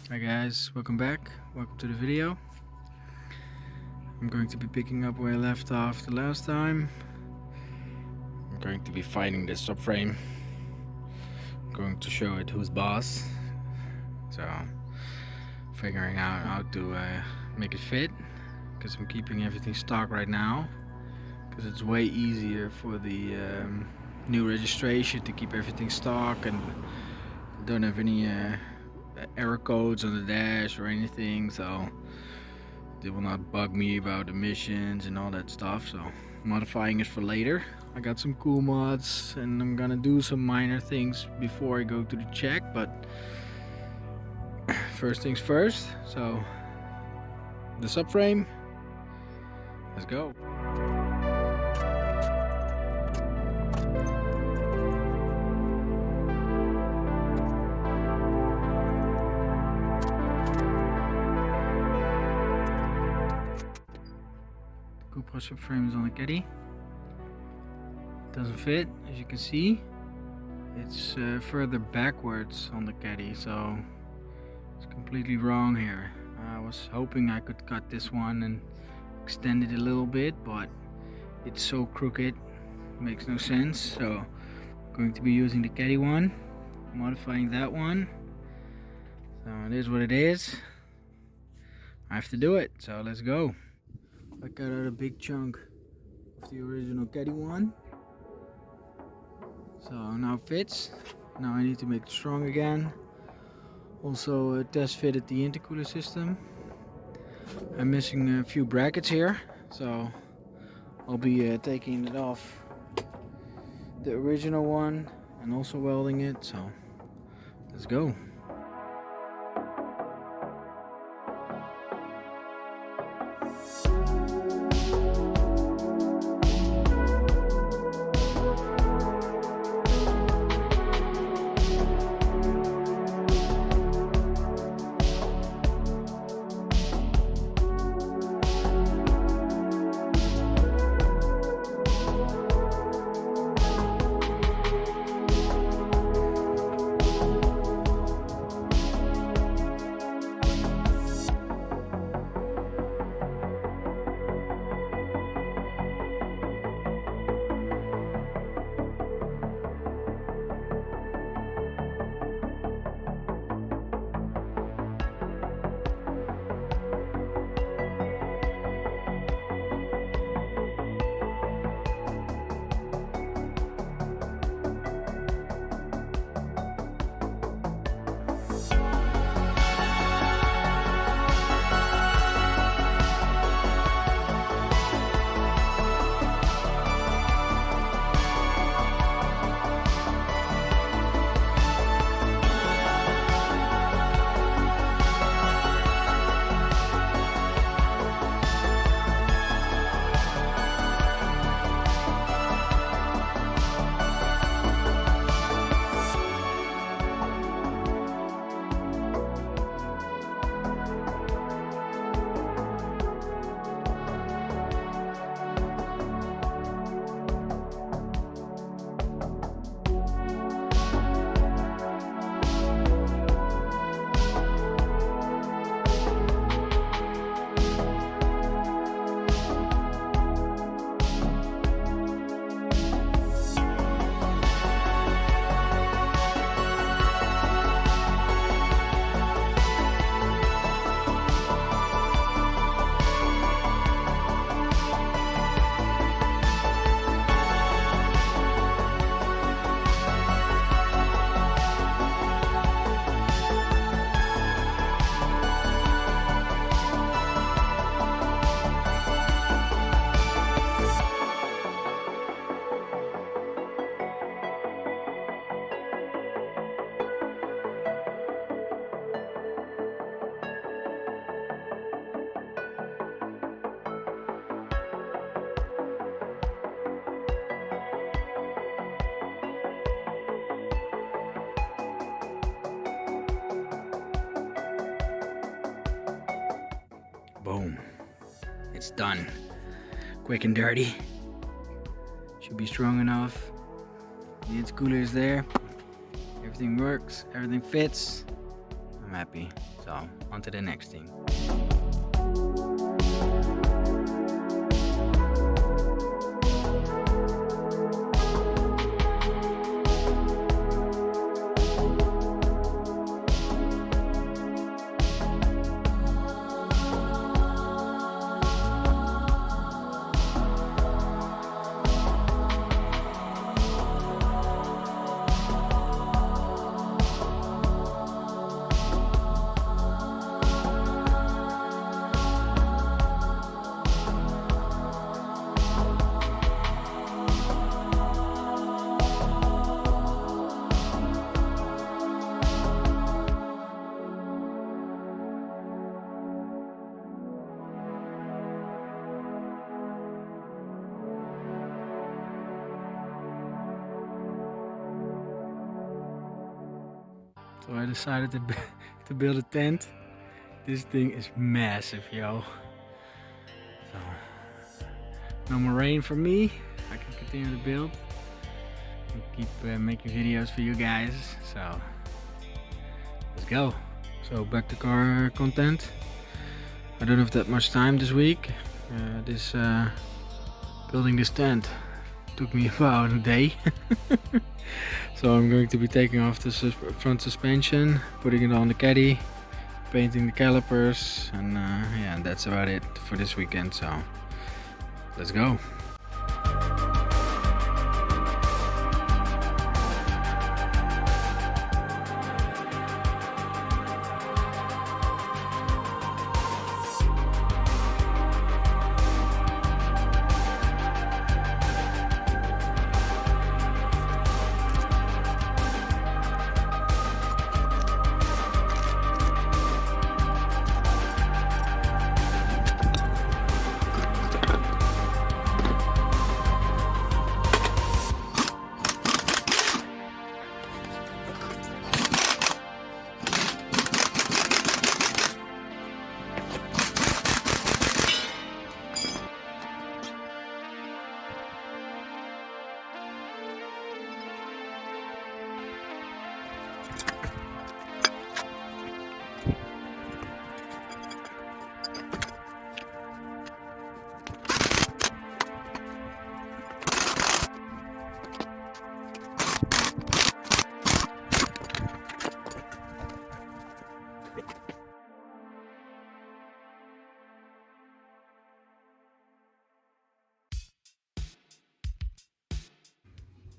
Hi guys, welcome back. Welcome to the video. I'm going to be picking up where I left off the last time. I'm going to be finding this subframe. I'm going to show it who's boss. So, figuring out how to make it fit. Because I'm keeping everything stock right now. Because it's way easier for the new registration to keep everything stock and don't have any error codes on the dash or anything, so they will not bug me about emissions and all that stuff. So modifying it for later. I got some cool mods and I'm gonna do some minor things before I go to the check, but first things first. So the subframe, let's go. Subframe is on the Caddy. Doesn't fit, as you can see. It's further backwards on the Caddy, so it's completely wrong here. I was hoping I could cut this one and extend it a little bit, but it's so crooked, makes no sense. So I'm going to be using the Caddy one, modifying that one. So it is what it is. I have to do it, so let's go. I cut out a big chunk of the original Caddy one. So now it fits. Now I need to make it strong again. Also test fitted the intercooler system. I'm missing a few brackets here, so I'll be taking it off the original one and also welding it. So let's go. Boom. It's done. Quick and dirty. Should be strong enough. The intercooler is there. Everything works. Everything fits. I'm happy. So on to the next thing. So I decided to build a tent. This thing is massive, yo. So no more rain for me. I can continue to build and keep making videos for you guys. So let's go. So back to car content. I don't have that much time this week. Building this tent took me about a day. So I'm going to be taking off the front suspension, putting it on the Caddy, painting the calipers, and yeah, that's about it for this weekend. So let's go.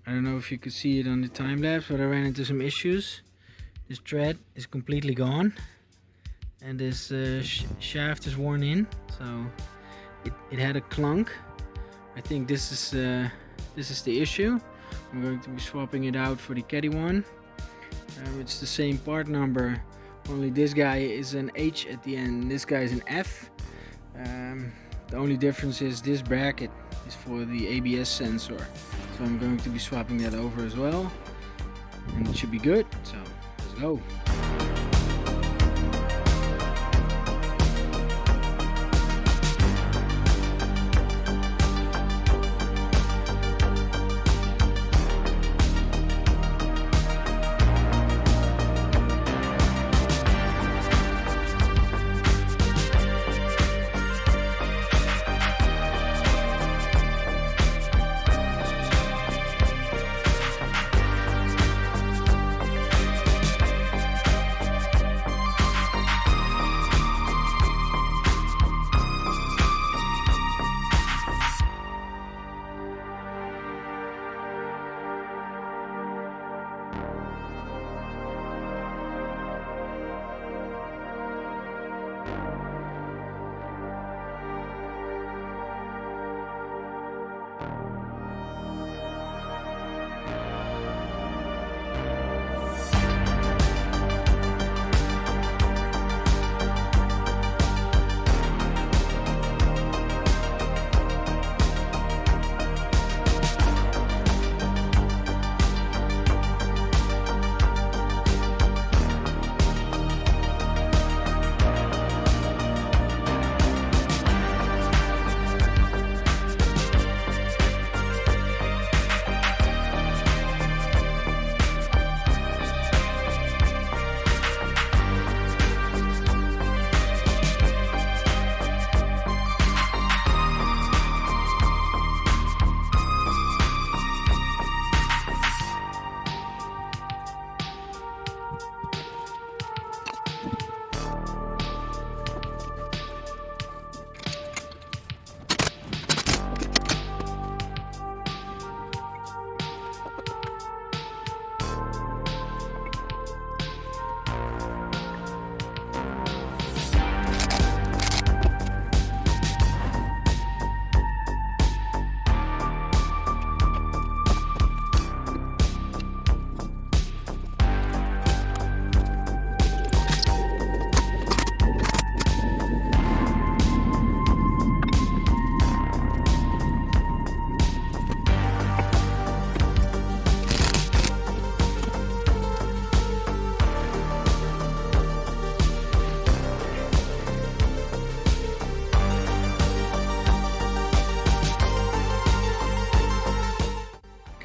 I don't know if you could see it on the time lapse, but I ran into some issues. This thread is completely gone, and this shaft is worn in, so it had a clunk. I think this is the issue. I'm going to be swapping it out for the Caddy one. It's the same part number, only this guy is an H at the end, this guy is an F. The only difference is this bracket is for the ABS sensor. So I'm going to be swapping that over as well, and it should be good. So let's go.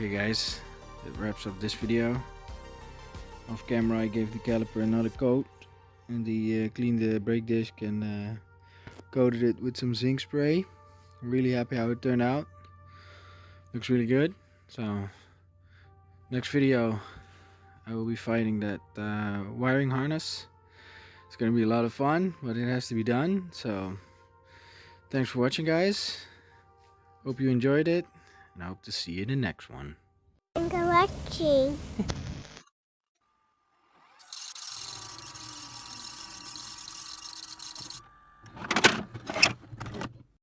Okay guys, that wraps up this video. Off camera I gave the caliper another coat and cleaned the brake disc and coated it with some zinc spray. I'm really happy how it turned out. Looks really good. So next video I will be fighting that wiring harness. It's gonna be a lot of fun, but it has to be done. So thanks for watching guys. Hope you enjoyed it, and I hope to see you in the next one. Thanks for watching.